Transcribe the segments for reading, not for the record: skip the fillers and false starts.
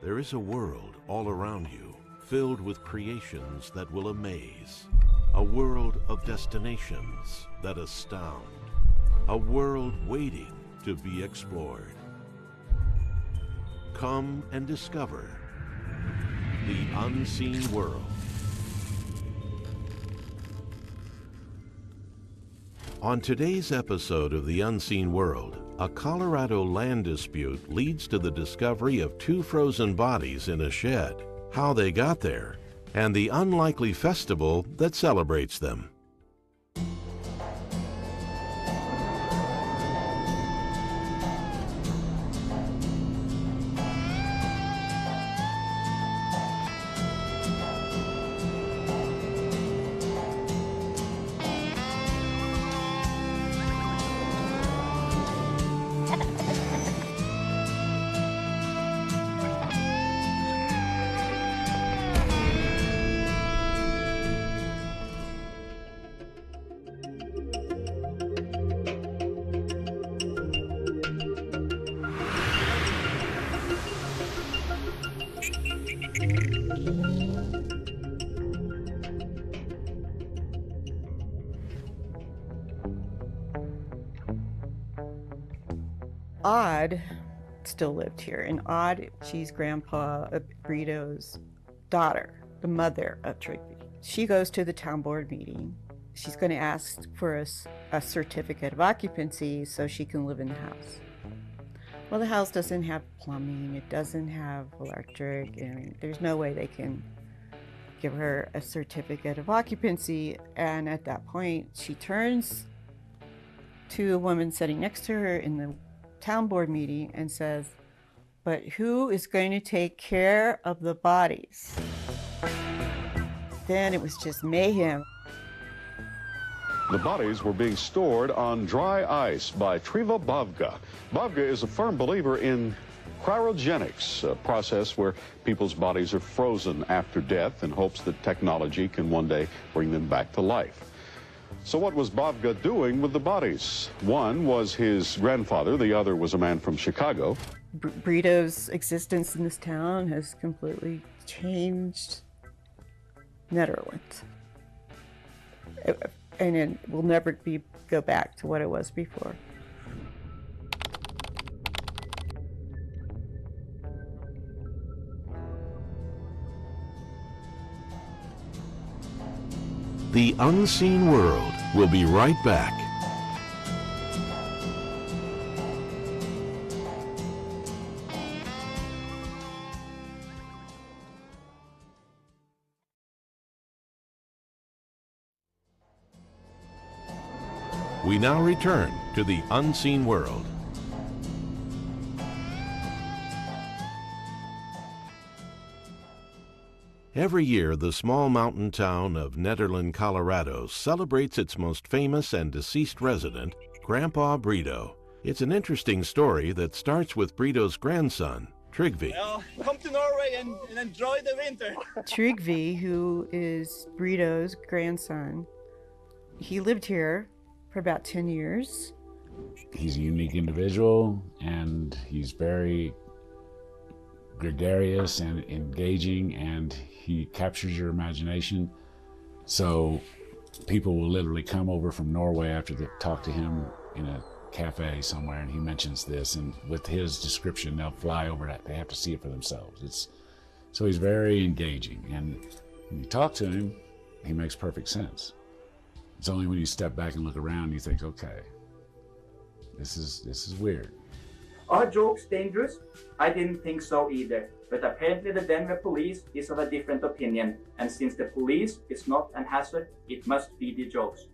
There is a world all around you, filled with creations that will amaze. A world of destinations that astound. A world waiting to be explored. Come and discover the unseen world. On today's episode of The Unseen World, a Colorado land dispute leads to the discovery of two frozen bodies in a shed, how they got there, and the unlikely festival that celebrates them. Odd still lived here, and Odd, she's Grandpa Brito's daughter, the mother of Trigby. She goes to the town board meeting. She's going to ask for a certificate of occupancy so she can live in the house. Well, the house doesn't have plumbing, it doesn't have electric, and there's no way they can give her a certificate of occupancy. And at that point, she turns to a woman sitting next to her in the town board meeting and says, "But who is going to take care of the bodies?" Then it was just mayhem. The bodies were being stored on dry ice by Triva Bavga. Bavga is a firm believer in cryogenics, a process where people's bodies are frozen after death in hopes that technology can one day bring them back to life. So what was Bavga doing with the bodies? One was his grandfather, the other was a man from Chicago. Brito's existence in this town has completely changed Nederland. And it will never go back to what it was before. The Unseen World will be right back. We now return to the Unseen World. Every year, the small mountain town of Nederland Colorado celebrates its most famous and deceased resident, Grandpa Brito. It's an interesting story that starts with Brito's grandson, Trigby. Well, come to Norway and enjoy the winter. Trigby, who is Brito's grandson, he lived here for about 10 years. He's a unique individual, and he's very gregarious and engaging, and he captures your imagination. So people will literally come over from Norway after they talk to him in a cafe somewhere, and he mentions this, and with his description, they'll fly over that. They have to see it for themselves. So he's very engaging, and when you talk to him, he makes perfect sense. It's only when you step back and look around, you think, okay, this is weird. Are jokes dangerous? I didn't think so either, but apparently the Denver police is of a different opinion, and since the police is not an hazard, it must be the jokes.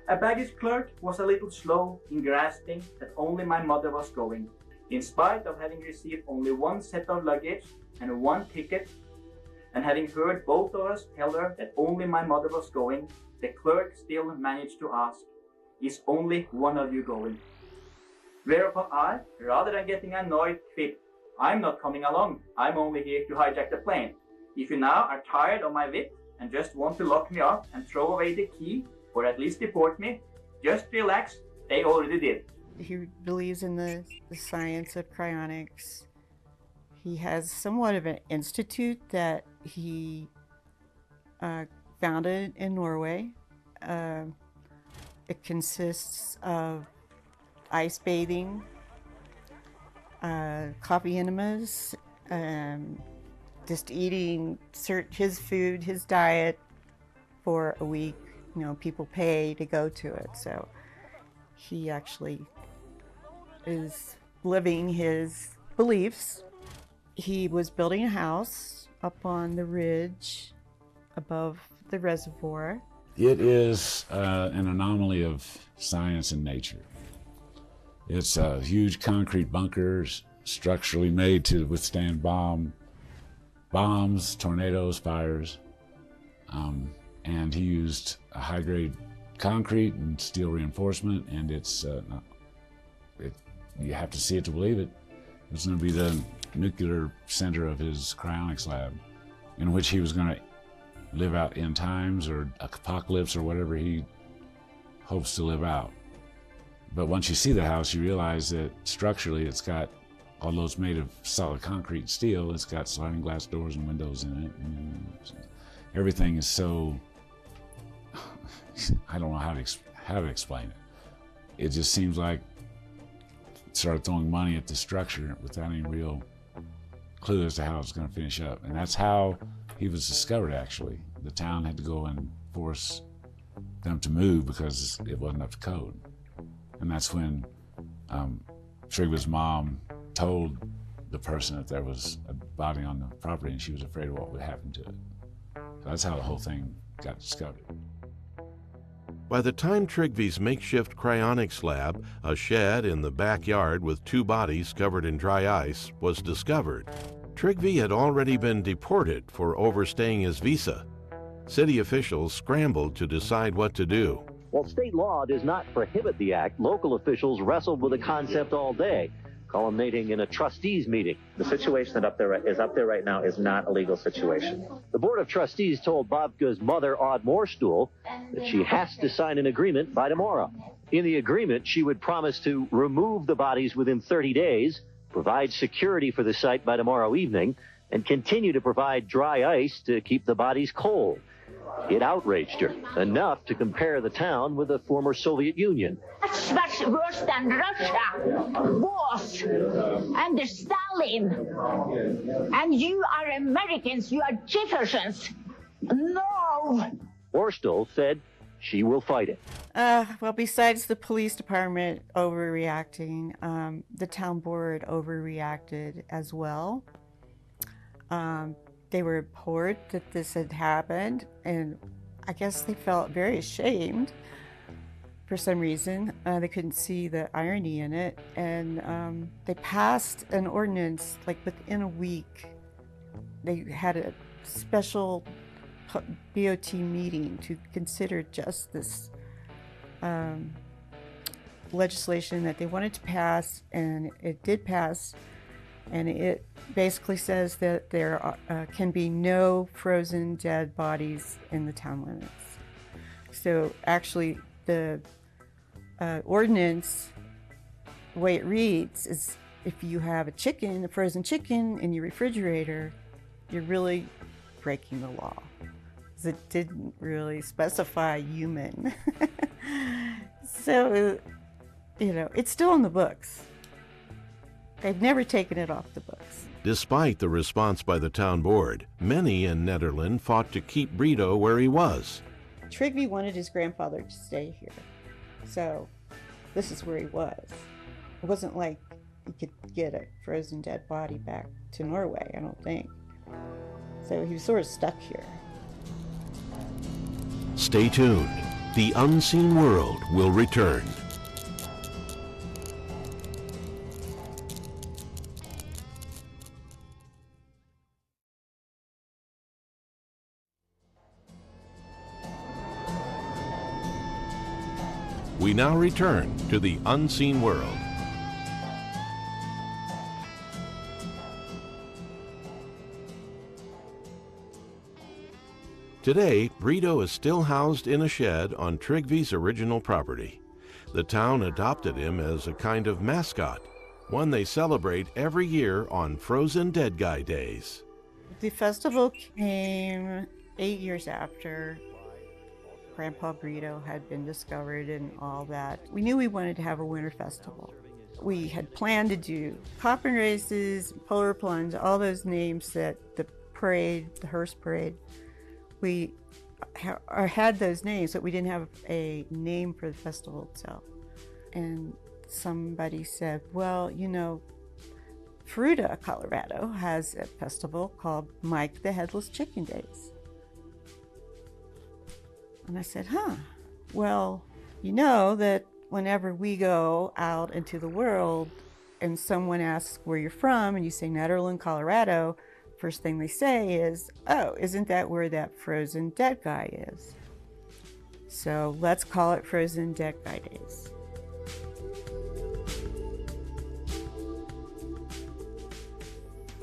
A baggage clerk was a little slow in grasping that only my mother was going. In spite of having received only one set of luggage and one ticket, and having heard both of us tell her that only my mother was going, the clerk still managed to ask, "Is only one of you going?" Whereupon I, rather than getting annoyed, quipped, "I'm not coming along. I'm only here to hijack the plane. If you now are tired of my wit and just want to lock me up and throw away the key, or at least deport me, just relax. They already did." He believes in the science of cryonics. He has somewhat of an institute that he founded in Norway. It consists of ice bathing, coffee enemas, just eating his food, his diet for a week. You know, people pay to go to it. So he actually is living his beliefs. He was building a house up on the ridge above the reservoir. It is an anomaly of science and nature. It's huge concrete bunkers, structurally made to withstand bombs, tornadoes, fires. And he used a high-grade concrete and steel reinforcement, and you have to see it to believe it. It's going to be the nuclear center of his cryonics lab, in which he was going to live out end times or apocalypse or whatever he hopes to live out. But once you see the house, you realize that structurally it's got, although it's made of solid concrete and steel, it's got sliding glass doors and windows in it. And everything is so, I don't know how to explain it. It just seems like started throwing money at the structure without any real clue as to how it's going to finish up. And that's how he was discovered, actually. The town had to go and force them to move because it wasn't up to code. And that's when Trygve's mom told the person that there was a body on the property, and she was afraid of what would happen to it. So that's how the whole thing got discovered. By the time Trygve's makeshift cryonics lab, a shed in the backyard with 2 bodies covered in dry ice, was discovered, Trygve had already been deported for overstaying his visa. City officials scrambled to decide what to do. While state law does not prohibit the act, local officials wrestled with the concept all day, culminating in a trustees meeting. The situation that is up there right now is not a legal situation. The Board of Trustees told Bobka's mother, Odd Moorstool, that she has to sign an agreement by tomorrow. In the agreement, she would promise to remove the bodies within 30 days, provide security for the site by tomorrow evening, and continue to provide dry ice to keep the bodies cold. It outraged her, enough to compare the town with the former Soviet Union. That's much worse than Russia was under Stalin. And you are Americans, you are Jeffersons. No! Moorstool said she will fight it. Well, besides the police department overreacting, the town board overreacted as well. They were abhorred that this had happened, and I guess they felt very ashamed for some reason. They couldn't see the irony in it, and they passed an ordinance like within a week. They had a special BOT meeting to consider just this legislation that they wanted to pass, and it did pass. And it basically says that there can be no frozen dead bodies in the town limits. So actually the ordinance, the way it reads is if you have a frozen chicken in your refrigerator, you're really breaking the law. Because it didn't really specify human. So, it's still in the books. They've never taken it off the books. Despite the response by the town board, many in Nederland fought to keep Brito where he was. Trygve wanted his grandfather to stay here, so this is where he was. It wasn't like he could get a frozen dead body back to Norway, I don't think. So he was sort of stuck here. Stay tuned. The Unseen World will return. We now return to the Unseen World. Today, Brito is still housed in a shed on Trygve's original property. The town adopted him as a kind of mascot. one they celebrate every year on Frozen Dead Guy Days. The festival came 8 years after Grandpa Burrito had been discovered and all that. We knew we wanted to have a winter festival. We had planned to do coffin races, polar plunge, all those names that the parade, the hearse parade, we had those names, but we didn't have a name for the festival itself. And somebody said, well, you know, Nederland Colorado has a festival called Mike the Headless Chicken Days. And I said, well, you know that whenever we go out into the world and someone asks where you're from and you say Nederland, Colorado, first thing they say is, oh, isn't that where that Frozen Dead Guy is? So let's call it Frozen Dead Guy Days.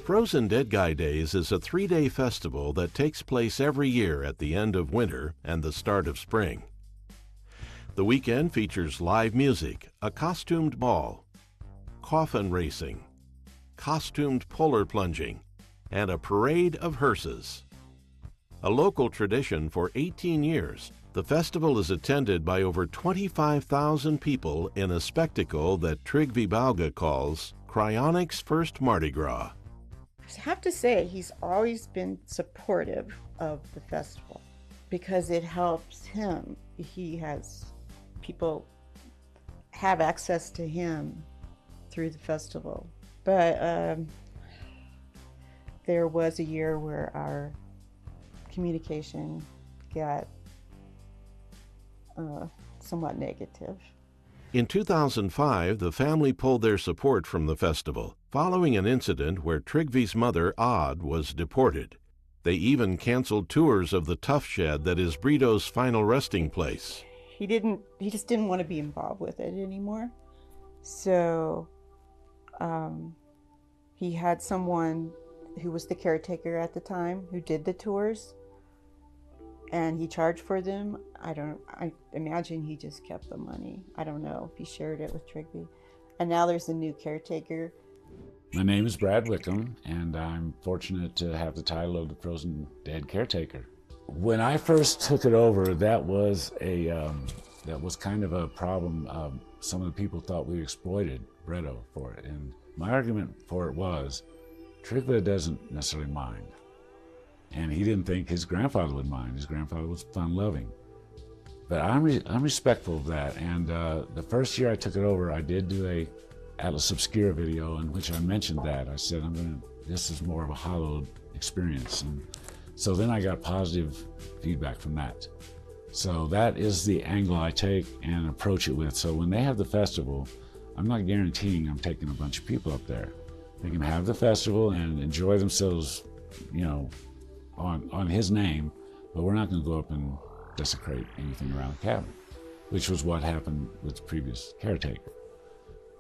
Frozen Dead Guy Days is a 3-day festival that takes place every year at the end of winter and the start of spring. The weekend features live music, a costumed ball, coffin racing, costumed polar plunging, and a parade of hearses. A local tradition for 18 years, the festival is attended by over 25,000 people in a spectacle that Trygve Bauge calls Cryonics' first Mardi Gras. I have to say, he's always been supportive of the festival because it helps him. People have access to him through the festival. But there was a year where our communication got somewhat negative. In 2005, the family pulled their support from the festival, following an incident where Trygve's mother, Odd, was deported. They even canceled tours of the tough shed that is Burrito's final resting place. He just didn't want to be involved with it anymore. So he had someone who was the caretaker at the time who did the tours, and he charged for them. I imagine he just kept the money. I don't know if he shared it with Trygve. And now there's a new caretaker. My name is Brad Wickham, and I'm fortunate to have the title of the Frozen Dead Caretaker. When I first took it over, that was kind of a problem. Some of the people thought we exploited Burrito for it, and my argument for it was, Trygve doesn't necessarily mind. And he didn't think his grandfather would mind. His grandfather was fun-loving. But I'm respectful of that. And the first year I took it over, I did do a Atlas Obscura video in which I mentioned that. I said, this is more of a hallowed experience. And so then I got positive feedback from that. So that is the angle I take and approach it with. So when they have the festival, I'm not guaranteeing I'm taking a bunch of people up there. They can have the festival and enjoy themselves, you know, on his name, but we're not going to go up and desecrate anything around the cabin, which was what happened with the previous caretaker.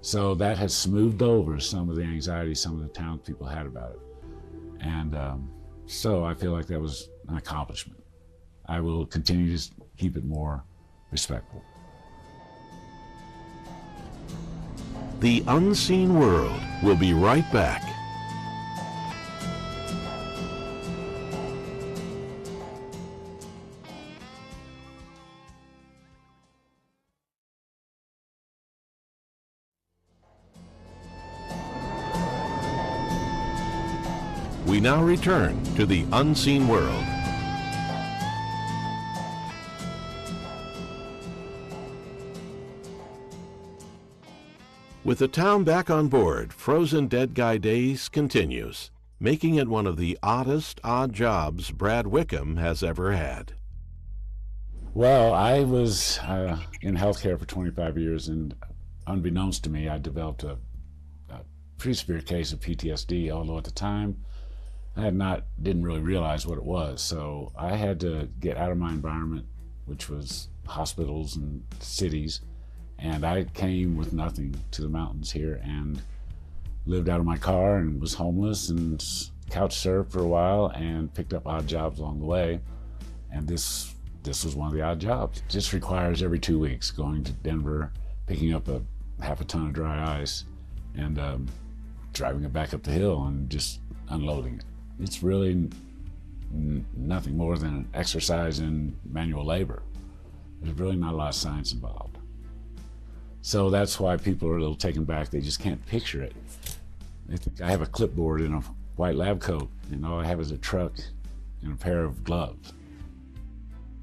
So that has smoothed over some of the anxiety some of the townspeople had about it. And so I feel like that was an accomplishment. I will continue to keep it more respectful. The Unseen World will be right back. We now return to the Unseen World. With the town back on board, Frozen Dead Guy Days continues, making it one of the oddest odd jobs Brad Wickham has ever had. Well, I was in healthcare for 25 years, and unbeknownst to me, I developed a pretty severe case of PTSD, although at the time I didn't really realize what it was. So I had to get out of my environment, which was hospitals and cities, and I came with nothing to the mountains here and lived out of my car and was homeless and couch surfed for a while and picked up odd jobs along the way. And this was one of the odd jobs. It just requires every 2 weeks going to Denver, picking up half a ton of dry ice and driving it back up the hill and just unloading it. It's really nothing more than an exercise in manual labor. There's really not a lot of science involved. So that's why people are a little taken back. They just can't picture it. They think I have a clipboard and a white lab coat, and all I have is a truck and a pair of gloves.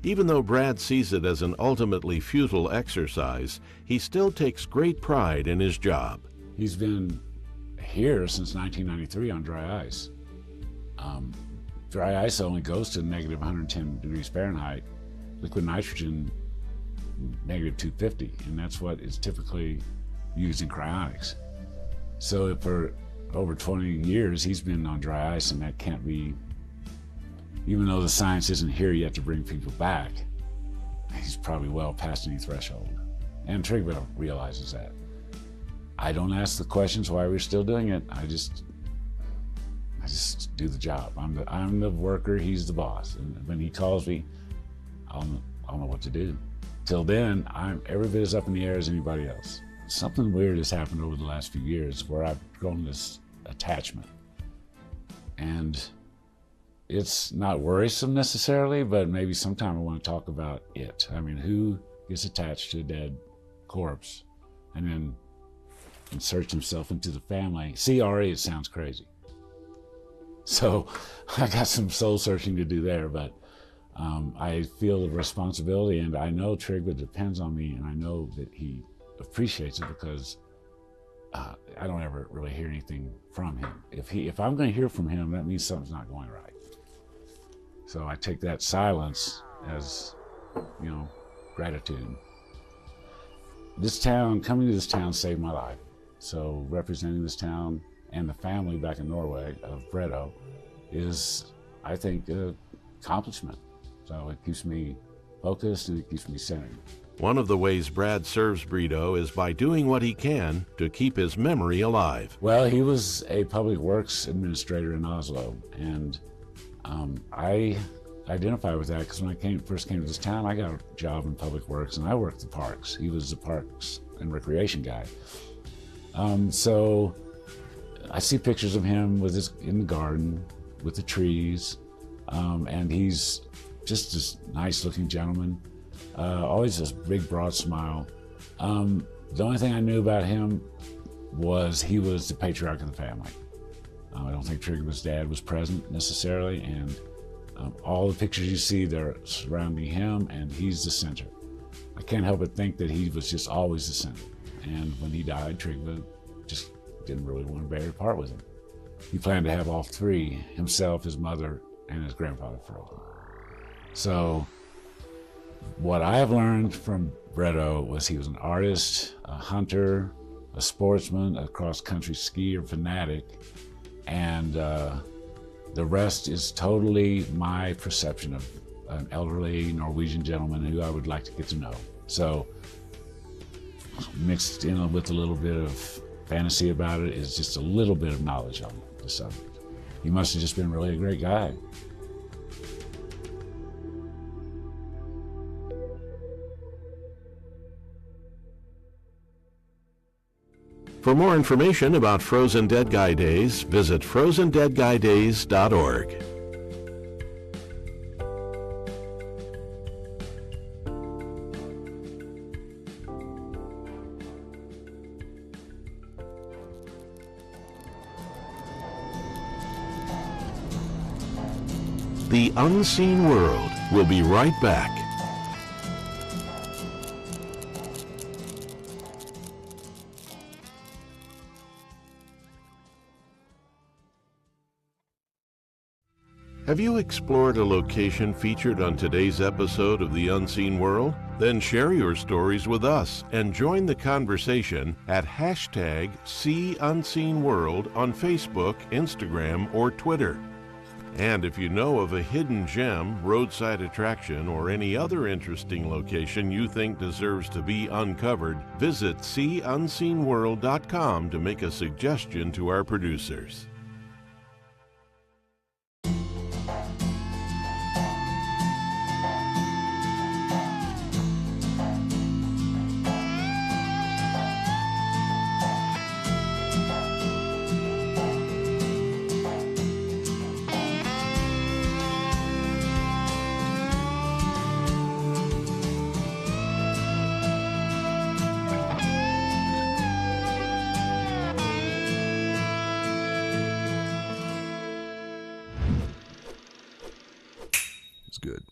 Even though Brad sees it as an ultimately futile exercise, he still takes great pride in his job. He's been here since 1993 on dry ice. Dry ice only goes to negative 110 degrees Fahrenheit. Liquid nitrogen, negative 250, and that's what is typically used in cryonics. So for over 20 years, he's been on dry ice, and that can't be, even though the science isn't here yet to bring people back, he's probably well past any threshold. And Trigva realizes that. I don't ask the questions why we're still doing it. I just do the job. I'm the worker, he's the boss. And when he calls me, I'll know what to do. Till then, I'm every bit as up in the air as anybody else. Something weird has happened over the last few years where I've grown this attachment. And it's not worrisome necessarily, but maybe sometime I want to talk about it. I mean, who gets attached to a dead corpse and then inserts himself into the family? See, already it sounds crazy. So I got some soul searching to do there, but I feel the responsibility, and I know Trigva depends on me, and I know that he appreciates it because I don't ever really hear anything from him. If I'm going to hear from him, that means something's not going right. So I take that silence as, gratitude. This town, coming to this town saved my life. So representing this town and the family back in Norway of Bredo is, I think, an accomplishment. So it keeps me focused and it keeps me centered. One of the ways Brad serves Bredo is by doing what he can to keep his memory alive. Well, he was a public works administrator in Oslo, and I identify with that because when I first came to this town, I got a job in public works and I worked the parks. He was the parks and recreation guy. So I see pictures of him in the garden with the trees, and he's just this nice looking gentleman, always this big broad smile. The only thing I knew about him was he was the patriarch of the family. I don't think Trigva's dad was present necessarily, and all the pictures you see, they're surrounding him, and he's the center. I can't help but think that he was just always the center. And when he died, Trigva just didn't really want to bear part with him. He planned to have all three, himself, his mother, and his grandfather frozen. So what I have learned from Bredo was he was an artist, a hunter, a sportsman, a cross-country skier fanatic, and the rest is totally my perception of an elderly Norwegian gentleman who I would like to get to know. So mixed in with a little bit of fantasy about it is just a little bit of knowledge on the subject. He must have just been really a great guy. For more information about Frozen Dead Guy Days, visit frozendeadguydays.org. The Unseen World will be right back. Have you explored a location featured on today's episode of The Unseen World? Then share your stories with us and join the conversation at #SeeUnseenWorld on Facebook, Instagram, or Twitter. And if you know of a hidden gem, roadside attraction, or any other interesting location you think deserves to be uncovered, visit SeeUnseenWorld.com to make a suggestion to our producers. good.